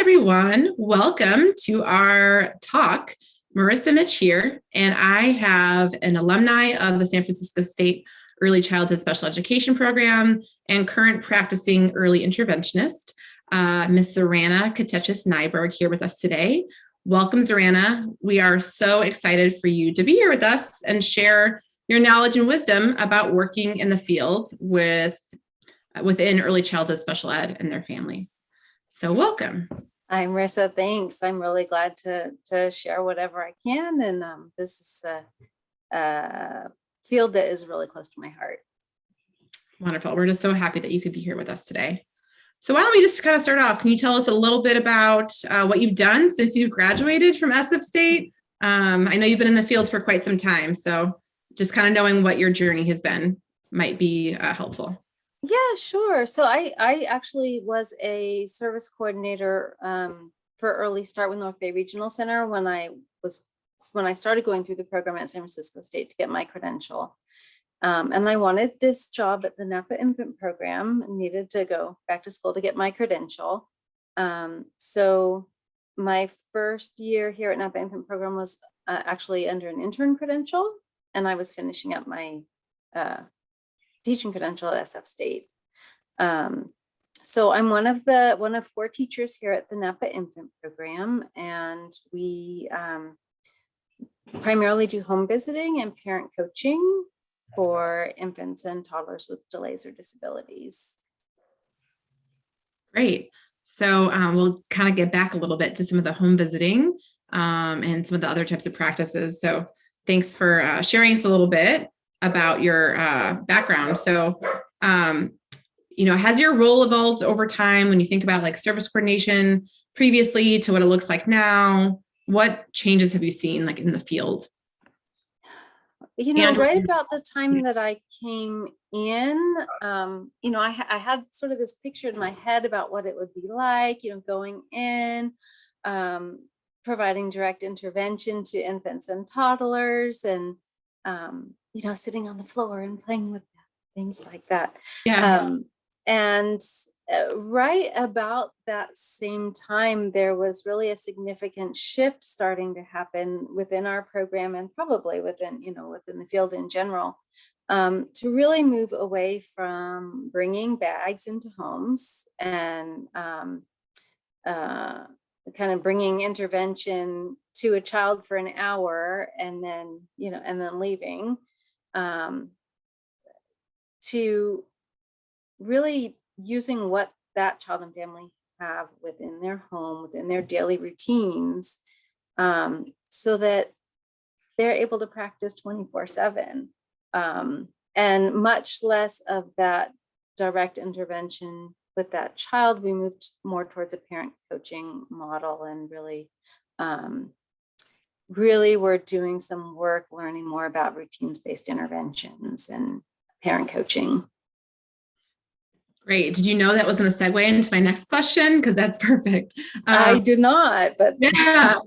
everyone. Welcome to our talk. Marissa Mitch here, and I have an alumni of the San Francisco State Early Childhood Special Education Program and current practicing early interventionist, Miss Zorana Katechis-Naiburg, here with us today. Welcome, Zorana. We are so excited for you to be here with us and share your knowledge and wisdom about working in the field within early childhood special ed and their families. So welcome. Hi, Marissa. Thanks. I'm really glad to share whatever I can. And this is a field that is really close to my heart. Wonderful. We're just so happy that you could be here with us today. So why don't we just kind of start off? Can you tell us a little bit about what you've done since you've graduated from SF State? I know you've been in the field for quite some time, so just kind of knowing what your journey has been might be helpful. Yeah, sure. So I actually was a service coordinator for Early Start with North Bay Regional Center when I started going through the program at San Francisco State to get my credential. And I wanted this job at the Napa infant program and needed to go back to school to get my credential. So my first year here at Napa infant program was actually under an intern credential, and I was finishing up my teaching credential at SF State. So I'm one of 4 teachers here at the Napa infant program, and we primarily do home visiting and parent coaching for infants and toddlers with delays or disabilities. Great. So we'll kind of get back a little bit to some of the home visiting and some of the other types of practices. So thanks for sharing us a little bit about your background. So, has your role evolved over time when you think about like service coordination previously to what it looks like now? What changes have you seen like in the field? Right about the time that I came in, I had sort of this picture in my head about what it would be like, going in, providing direct intervention to infants and toddlers, and sitting on the floor and playing with things like that. Yeah. And right about that same time, there was really a significant shift starting to happen within our program and probably within the field in general, to really move away from bringing bags into homes and kind of bringing intervention to a child for an hour and then leaving, to really using what that child and family have within their home, within their daily routines, so that they're able to practice 24/7, and much less of that direct intervention with that child. We moved more towards a parent coaching model and really we're doing some work learning more about routines-based interventions and parent coaching. Great. Did you know that was going to segue into my next question? Because that's perfect. I do not, but yeah.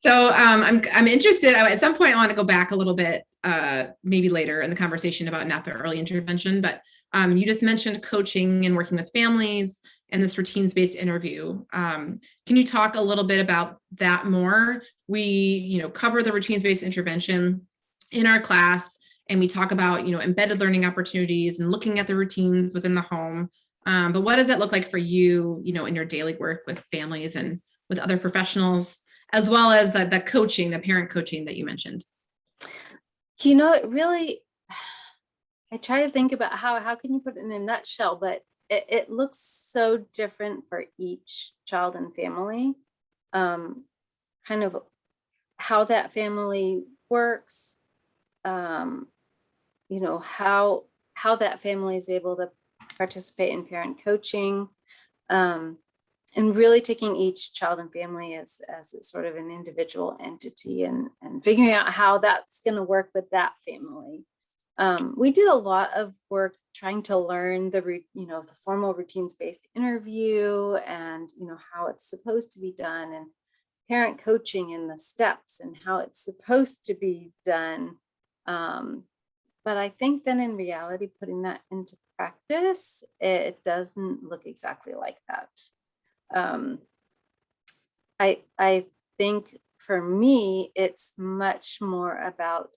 So I'm interested. At some point, I want to go back a little bit, maybe later in the conversation about Napa early intervention. But you just mentioned coaching and working with families and this routines-based interview. Can you talk a little bit about that more? We, cover the routines-based intervention in our class, and we talk about, embedded learning opportunities and looking at the routines within the home. But what does that look like for you, in your daily work with families and with other professionals, as well as the coaching, the parent coaching that you mentioned? Really, I try to think about how can you put it in a nutshell, but it looks so different for each child and family, kind of how that family works, how that family is able to participate in parent coaching, and really taking each child and family as sort of an individual entity and figuring out how that's going to work with that family. We did a lot of work trying to learn the formal routines-based interview and, how it's supposed to be done, and parent coaching and the steps and how it's supposed to be done. But I think then in reality, putting that into practice, it doesn't look exactly like that. I think for me, it's much more about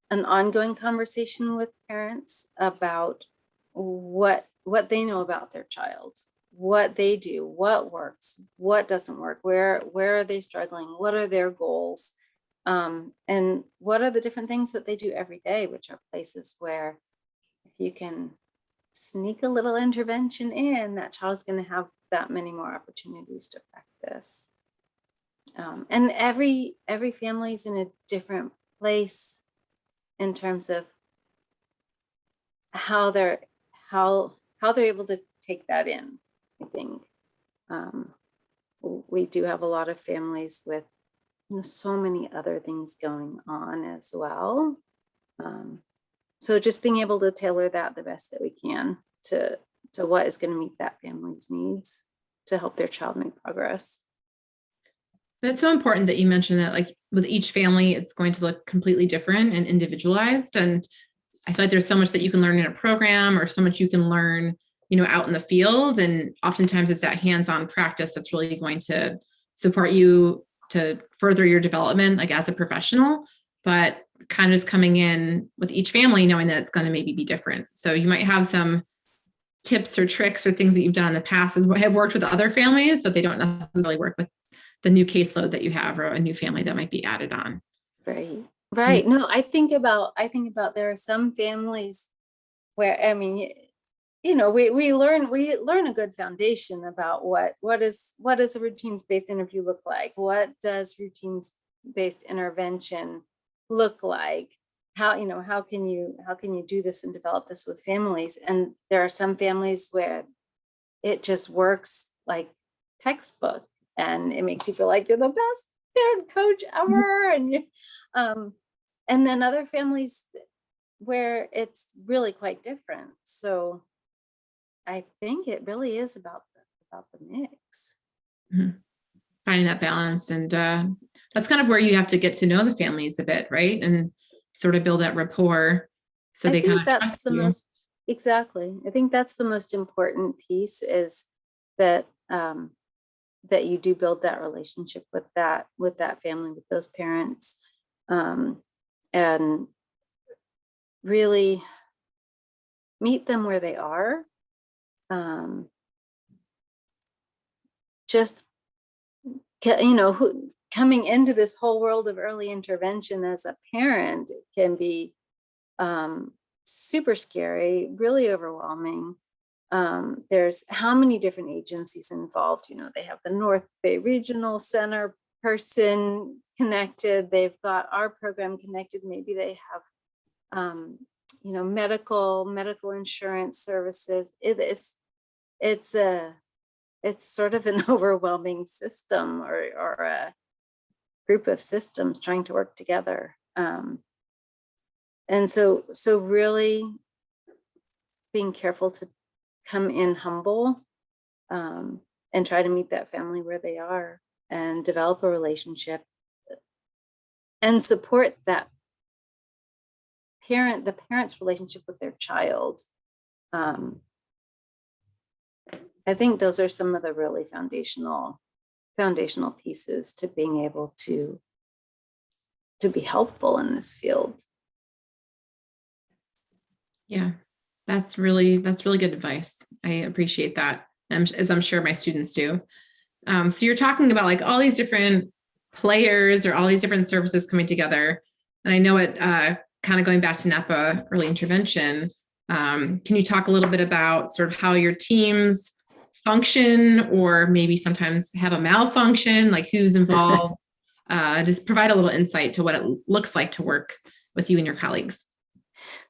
an ongoing conversation with parents about what they know about their child, what they do, what works, what doesn't work, where are they struggling, what are their goals, and what are the different things that they do every day, which are places where if you can sneak a little intervention in, that child's going to have that many more opportunities to practice. And every family's in a different place in terms of how they're able to take that in. I think we do have a lot of families with so many other things going on as well. So just being able to tailor that the best that we can to what is going to meet that family's needs to help their child make progress. That's so important that you mentioned that, like with each family, it's going to look completely different and individualized. And I feel like there's so much that you can learn in a program or so much you can learn, out in the field. And oftentimes it's that hands-on practice that's really going to support you to further your development, like as a professional, but kind of just coming in with each family, knowing that it's going to maybe be different. So you might have some tips or tricks or things that you've done in the past have worked with other families, but they don't necessarily work with the new caseload that you have or a new family that might be added on. Right. No, I think about there are some families where, I mean, we learn a good foundation about what does a routines-based interview look like? What does routines-based intervention look like? How can you do this and develop this with families? And there are some families where it just works like textbook, and it makes you feel like you're the best parent coach ever. And then other families where it's really quite different. So I think it really is about the mix. Mm-hmm. Finding that balance. And that's kind of where you have to get to know the families a bit, right? And sort of build that rapport. So I they think kind of that's the most, exactly. I think that's the most important piece, is that that you do build that relationship with that family, with those parents, and really meet them where they are. Just coming into this whole world of early intervention as a parent can be super scary, really overwhelming. There's how many different agencies involved. They have the North Bay Regional Center person connected. They've got our program connected. Maybe they have, medical insurance services. It's sort of an overwhelming system, or a group of systems trying to work together. And so really being careful to come in humble, and try to meet that family where they are and develop a relationship and support that the parent's relationship with their child. I think those are some of the really foundational pieces to being able to be helpful in this field. Yeah, that's really good advice. I appreciate that, as I'm sure my students do. So you're talking about like all these different players or all these different services coming together. And I know it kind of going back to Napa early intervention. Can you talk a little bit about sort of how your teams function, or maybe sometimes have a malfunction, like who's involved? Just provide a little insight to what it looks like to work with you and your colleagues.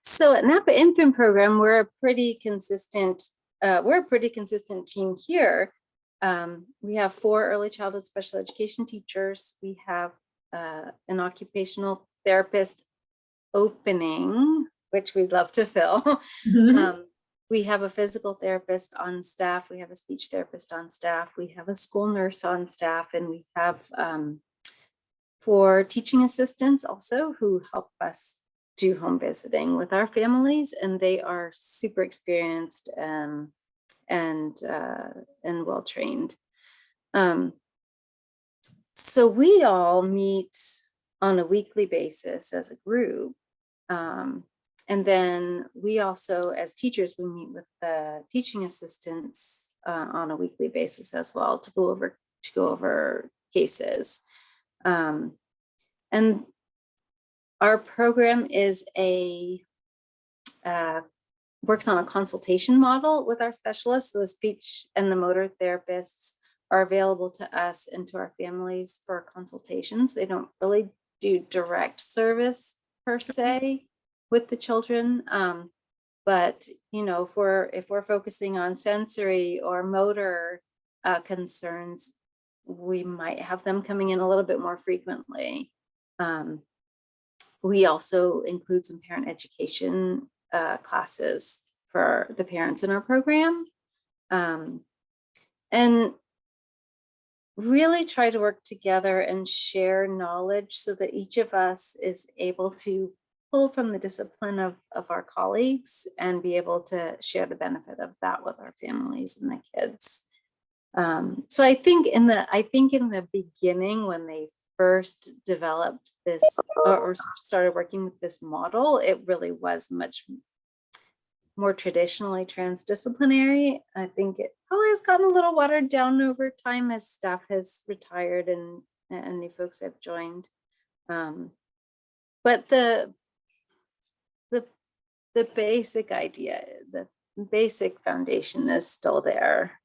So at Napa Infant Program, we're a pretty consistent team here. We have 4 early childhood special education teachers. We have an occupational therapist opening, which we'd love to fill. Mm-hmm. We have a physical therapist on staff. We have a speech therapist on staff. We have a school nurse on staff, and we have 4 teaching assistants also who help us do home visiting with our families, and they are super experienced and well trained. So we all meet on a weekly basis as a group. And then we also, as teachers, we meet with the teaching assistants on a weekly basis as well to go over cases. And our program is works on a consultation model with our specialists. So the speech and the motor therapists are available to us and to our families for consultations. They don't really do direct service per se with the children. But if we're focusing on sensory or motor concerns, we might have them coming in a little bit more frequently. We also include some parent education classes for the parents in our program, and really try to work together and share knowledge so that each of us is able to pull from the discipline of our colleagues and be able to share the benefit of that with our families and the kids. So I think in the beginning, when they first developed this or started working with this model, it really was much more traditionally transdisciplinary. I think it probably has gotten a little watered down over time as staff has retired and new folks have joined. But the basic idea, the basic foundation is still there.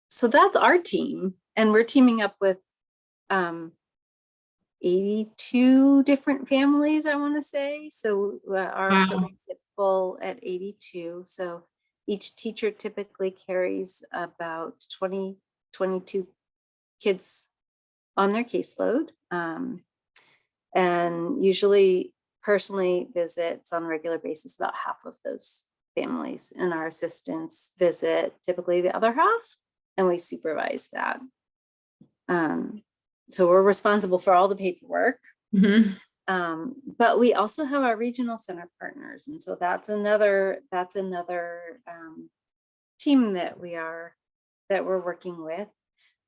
So that's our team, and we're teaming up with 82 different families, I want to say. So our program gets full at 82. So each teacher typically carries about 22 kids on their caseload, and usually personally visits on a regular basis about half of those families, and our assistants visit typically the other half, and we supervise that. So we're responsible for all the paperwork. Mm-hmm. But we also have our regional center partners, and so that's another team that we're working with.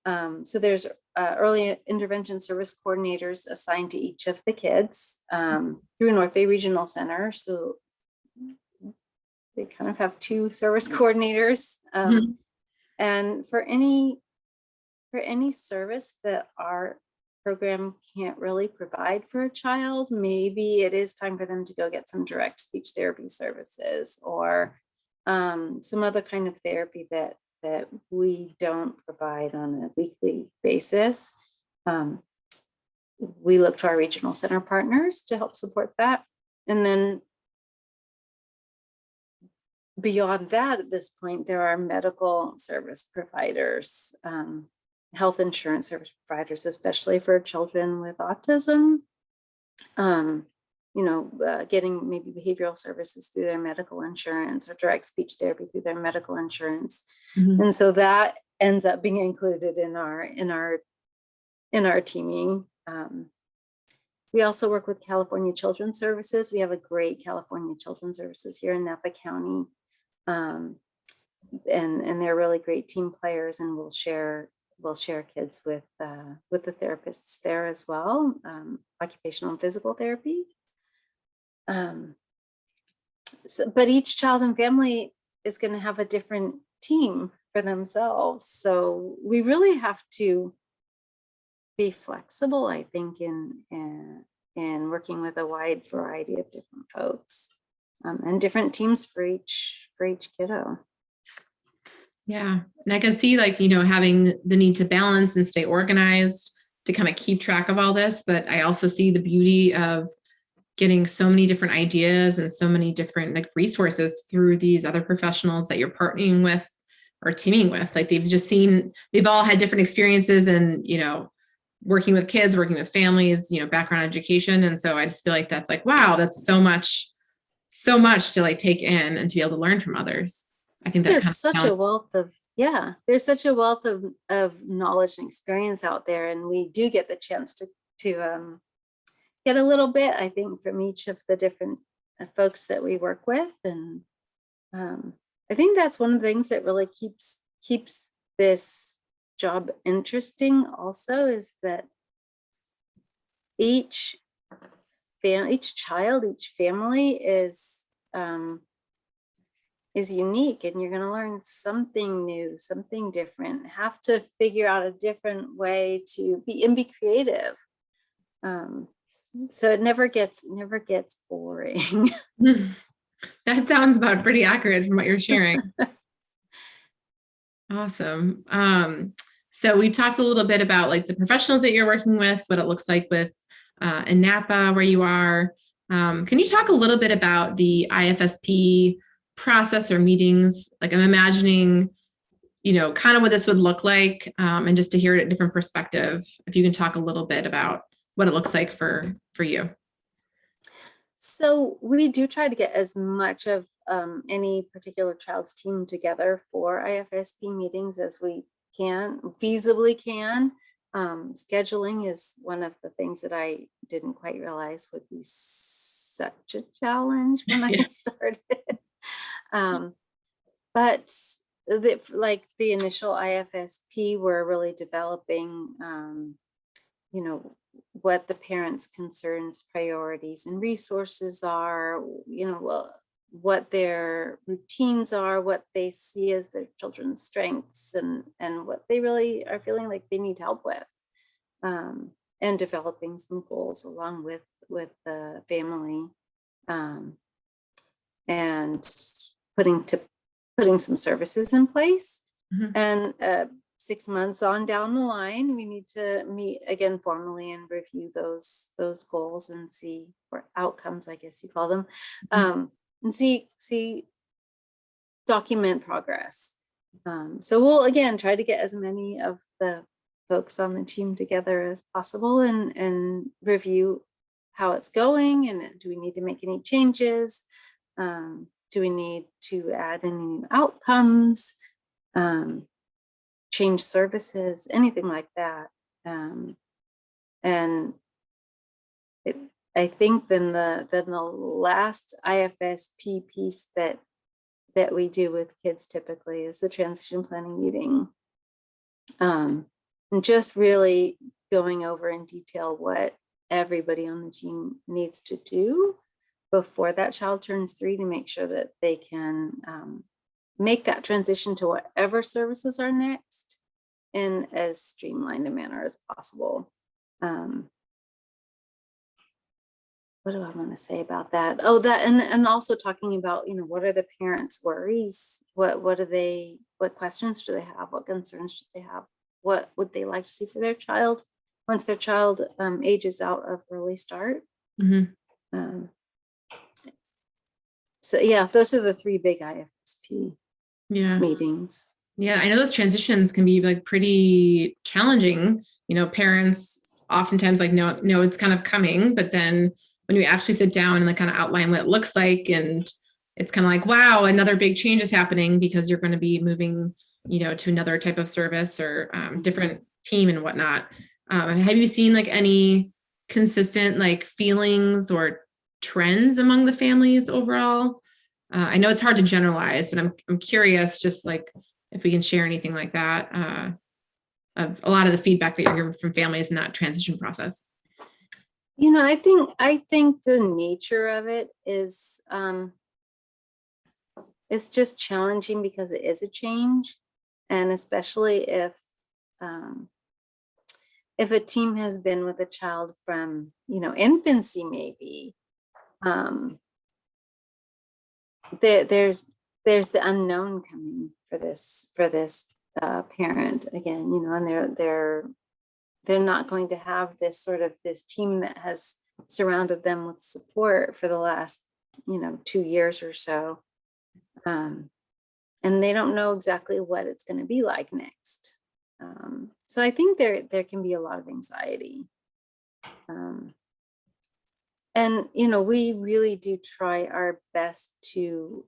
So there's early intervention service coordinators assigned to each of the kids through North Bay Regional Center. So they kind of have two service coordinators, and for any service that our program can't really provide for a child, maybe it is time for them to go get some direct speech therapy services or some other kind of therapy that we don't provide on a weekly basis. We look to our regional center partners to help support that. And then beyond that, at this point, there are medical service providers, health insurance service providers, especially for children with autism, getting maybe behavioral services through their medical insurance or direct speech therapy through their medical insurance. Mm-hmm. And so that ends up being included in our teaming. We also work with California Children's Services. We have a great California Children's Services here in Napa County. And they're really great team players, and we'll share kids with the therapists there as well, occupational and physical therapy. But each child and family is going to have a different team for themselves. So we really have to be flexible, I think, in working with a wide variety of different folks, and different teams for each kiddo. Yeah. And I can see having the need to balance and stay organized to kind of keep track of all this. But I also see the beauty of getting so many different ideas and so many different resources through these other professionals that you're partnering with or teaming with. They've all had different experiences and, working with kids, working with families, background education. And so I just feel like that's wow, that's so much to take in and to be able to learn from others. I think there's such a wealth of knowledge and experience out there, and we do get the chance to get a little bit, I think, from each of the different folks that we work with, and I think that's one of the things that really keeps this job interesting also is that each child, each family is unique, and you're going to learn something new, something different, have to figure out a different way to be creative. So it never gets boring. That sounds about pretty accurate from what you're sharing. Awesome. So we talked a little bit about like the professionals that you're working with, what it looks like with in Napa, where you are. Can you talk a little bit about the IFSP process or meetings? Like I'm imagining, kind of what this would look like, and just to hear it a different perspective, if you can talk a little bit about what it looks like for you. So we do try to get as much of any particular child's team together for IFSP meetings as we feasibly can. Scheduling is one of the things that I didn't quite realize would be such a challenge when I started. But the initial IFSP, we're really developing, what the parents' concerns, priorities, and resources are, what their routines are, what they see as their children's strengths, and what they really are feeling like they need help with, and developing some goals along with the family, and putting some services in place. Mm-hmm. And 6 months on down the line, we need to meet again formally and review those goals and see, or outcomes, I guess you call them, and see document progress. So we'll again try to get as many of the folks on the team together as possible and review how it's going, and do we need to make any changes? Do we need to add any new outcomes? Change services, anything like that. And I think then the last IFSP piece that we do with kids typically is the transition planning meeting. And just really going over in detail what everybody on the team needs to do before that child turns 3 to make sure that they can make that transition to whatever services are next in as streamlined a manner as possible. What do I want to say about that? Oh, that and also talking about, what are the parents' worries? What questions do they have? What concerns do they have? What would they like to see for their child once their child ages out of early start? Mm-hmm. So yeah, those are the 3 big IFSP meetings. Yeah, I know those transitions can be like pretty challenging. Parents oftentimes like know it's kind of coming, but then when you actually sit down and like kind of outline what it looks like, and it's kind of like, wow, another big change is happening because you're going to be moving, to another type of service or different team and whatnot. Have you seen like any consistent like feelings or trends among the families overall? I know it's hard to generalize, but I'm curious, just like if we can share anything like that, of a lot of the feedback that you're hearing from families in that transition process. I think the nature of it is it's just challenging because it is a change, and especially if a team has been with a child from infancy, maybe there's the unknown coming for this parent again, and they're not going to have this team that has surrounded them with support for the last 2 years or so, and they don't know exactly what it's going to be like next. So I think there can be a lot of anxiety, and we really do try our best to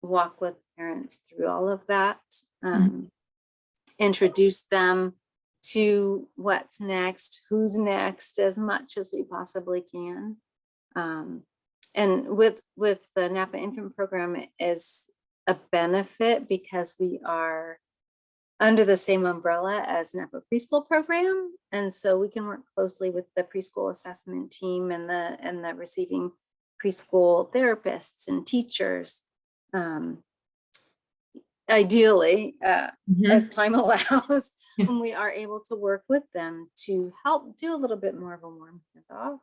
walk with parents through all of that, introduce them to what's next, who's next, as much as we possibly can. And with the Napa Infant Program is a benefit because we are under the same umbrella as Napa preschool program. And so we can work closely with the preschool assessment team and the receiving preschool therapists and teachers. Ideally, as time allows, when we are able to work with them to help do a little bit more of a warm handoff.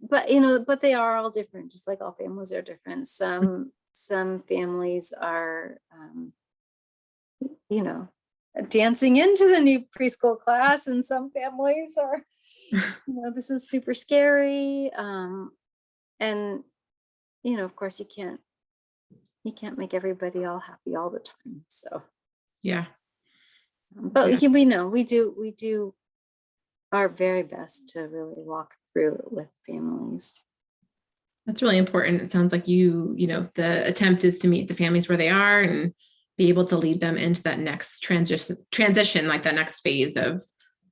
But they are all different, just like all families are different. Some families are, dancing into the new preschool class, and some families are, this is super scary. And, of course you can't make everybody all happy all the time. So, yeah. But we know we do our very best to really walk through it with families. That's really important. It sounds like the attempt is to meet the families where they are and be able to lead them into that next transition, like that next phase of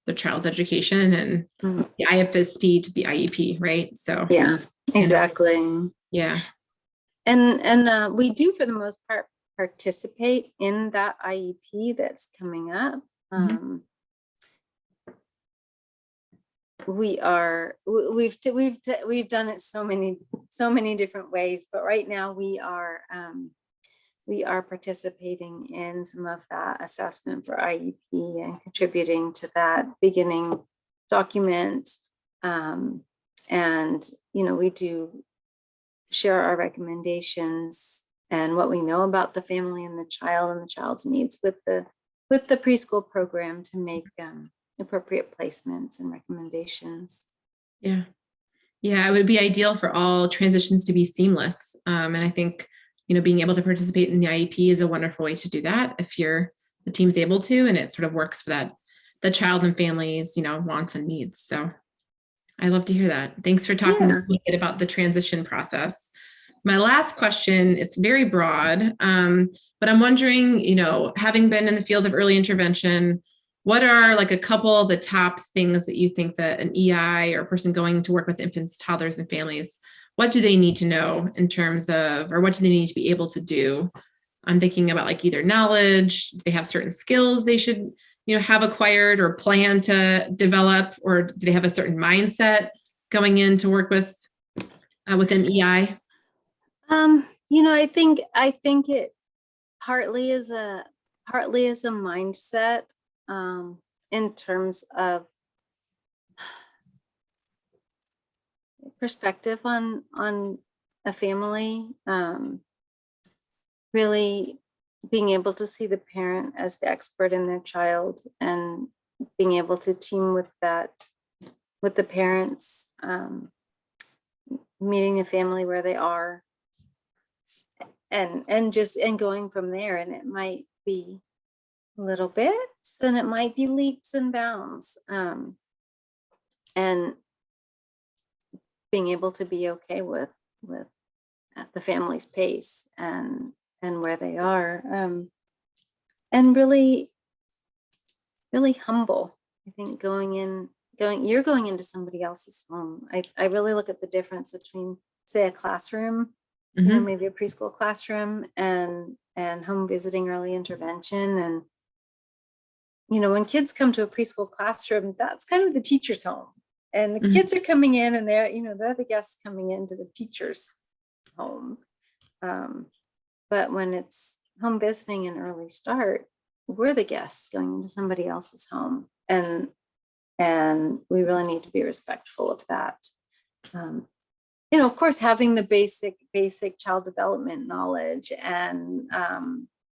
the child's education and the IFSP to the IEP, right? So yeah, exactly. Yeah. And we do, for the most part, participate in that IEP that's coming up. We've done it so many different ways, but right now we are participating in some of that assessment for IEP and contributing to that beginning document. And we do share our recommendations and what we know about the family and the child's needs with the preschool program to make appropriate placements and recommendations. Yeah. It would be ideal for all transitions to be seamless. And I think, being able to participate in the IEP is a wonderful way to do that if the team's able to, and it sort of works for the child and family's, wants and needs. So I love to hear that. Thanks for talking a little bit about the transition process. My last question, it's very broad, but I'm wondering, having been in the field of early intervention, what are like a couple of the top things that you think that an EI or a person going to work with infants, toddlers, and families, what do they need to know in terms of, or what do they need to be able to do? I'm thinking about like either knowledge, do they have certain skills they should, have acquired or plan to develop, or do they have a certain mindset going in to work with an EI? I think it partly is a mindset in terms of perspective on a family, really being able to see the parent as the expert in their child and being able to team with the parents, meeting the family where they are, and going from there. And it might be little bits and it might be leaps and bounds, and being able to be okay with at the family's pace and where they are, and really humble. I think you're going into somebody else's home. I really look at the difference between, say, a classroom, maybe a preschool classroom, and home visiting early intervention. And when kids come to a preschool classroom, that's kind of the teacher's home, and the kids are coming in and they're the guests coming into the teacher's home. But when it's home visiting and early start, we're the guests going into somebody else's home, and we really need to be respectful of that. Of course, having the basic child development knowledge and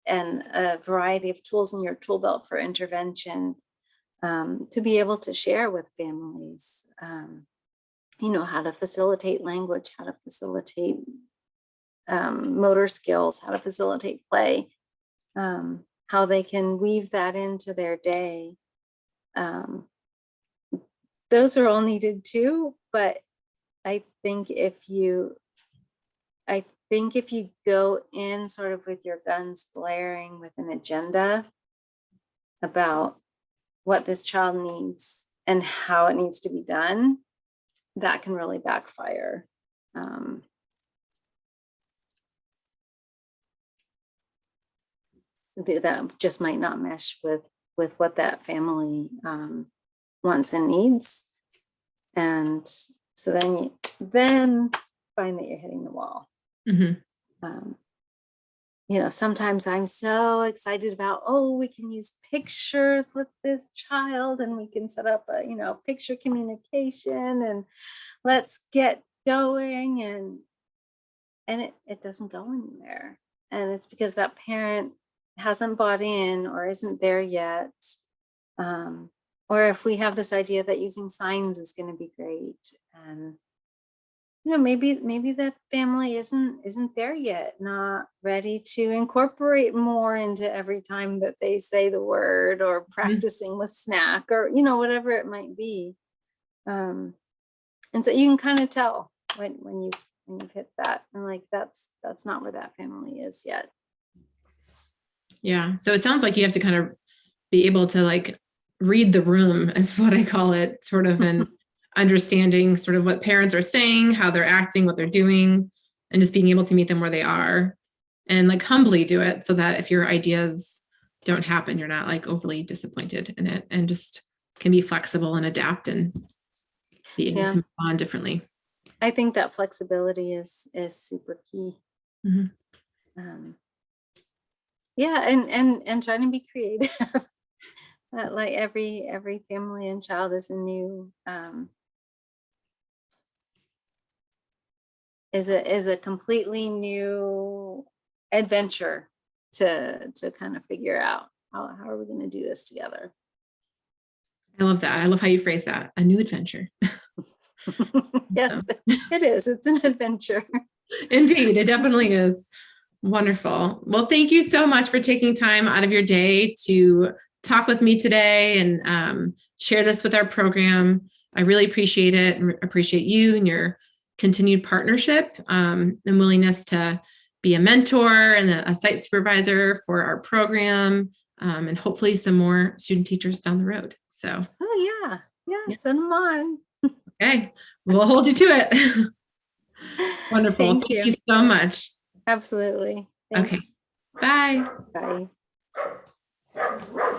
a variety of tools in your tool belt for intervention, to be able to share with families, how to facilitate language, how to facilitate motor skills, how to facilitate play, how they can weave that into their day. Those are all needed too, but I think if you go in sort of with your guns blaring with an agenda about what this child needs and how it needs to be done, that can really backfire. that just might not mesh with what that family wants and needs. And so then find that you're hitting the wall. Mm-hmm. Sometimes I'm so excited about, we can use pictures with this child and we can set up a, picture communication and let's get going. And it doesn't go anywhere. And it's because that parent hasn't bought in or isn't there yet. Or if we have this idea that using signs is going to be great, and maybe the family isn't there yet, not ready to incorporate more into every time that they say the word, or practicing with snack, or whatever it might be. And so you can kind of tell when you've hit that, and like that's not where that family is yet. Yeah. So it sounds like you have to kind of be able to like read the room, is what I call it, sort of, and understanding sort of what parents are saying, how they're acting, what they're doing, and just being able to meet them where they are and like humbly do it, so that if your ideas don't happen, you're not like overly disappointed in it, and just can be flexible and adapt and be able to move on differently. I think that flexibility is super key. Mm-hmm. And trying to be creative. Like every family and child is a new is a completely new adventure to kind of figure out how are we going to do this together. I love that. I love how you phrase that. A new adventure. Yes, it is. It's an adventure. Indeed, it definitely is. Wonderful. Well, thank you so much for taking time out of your day to talk with me today and share this with our program. I really appreciate it, and appreciate you and your continued partnership and willingness to be a mentor and a site supervisor for our program, and hopefully some more student teachers down the road. So, yeah, send them on. Okay, we'll hold you to it. Wonderful. Thank you so much. Absolutely. Thanks. Okay. Bye. Bye.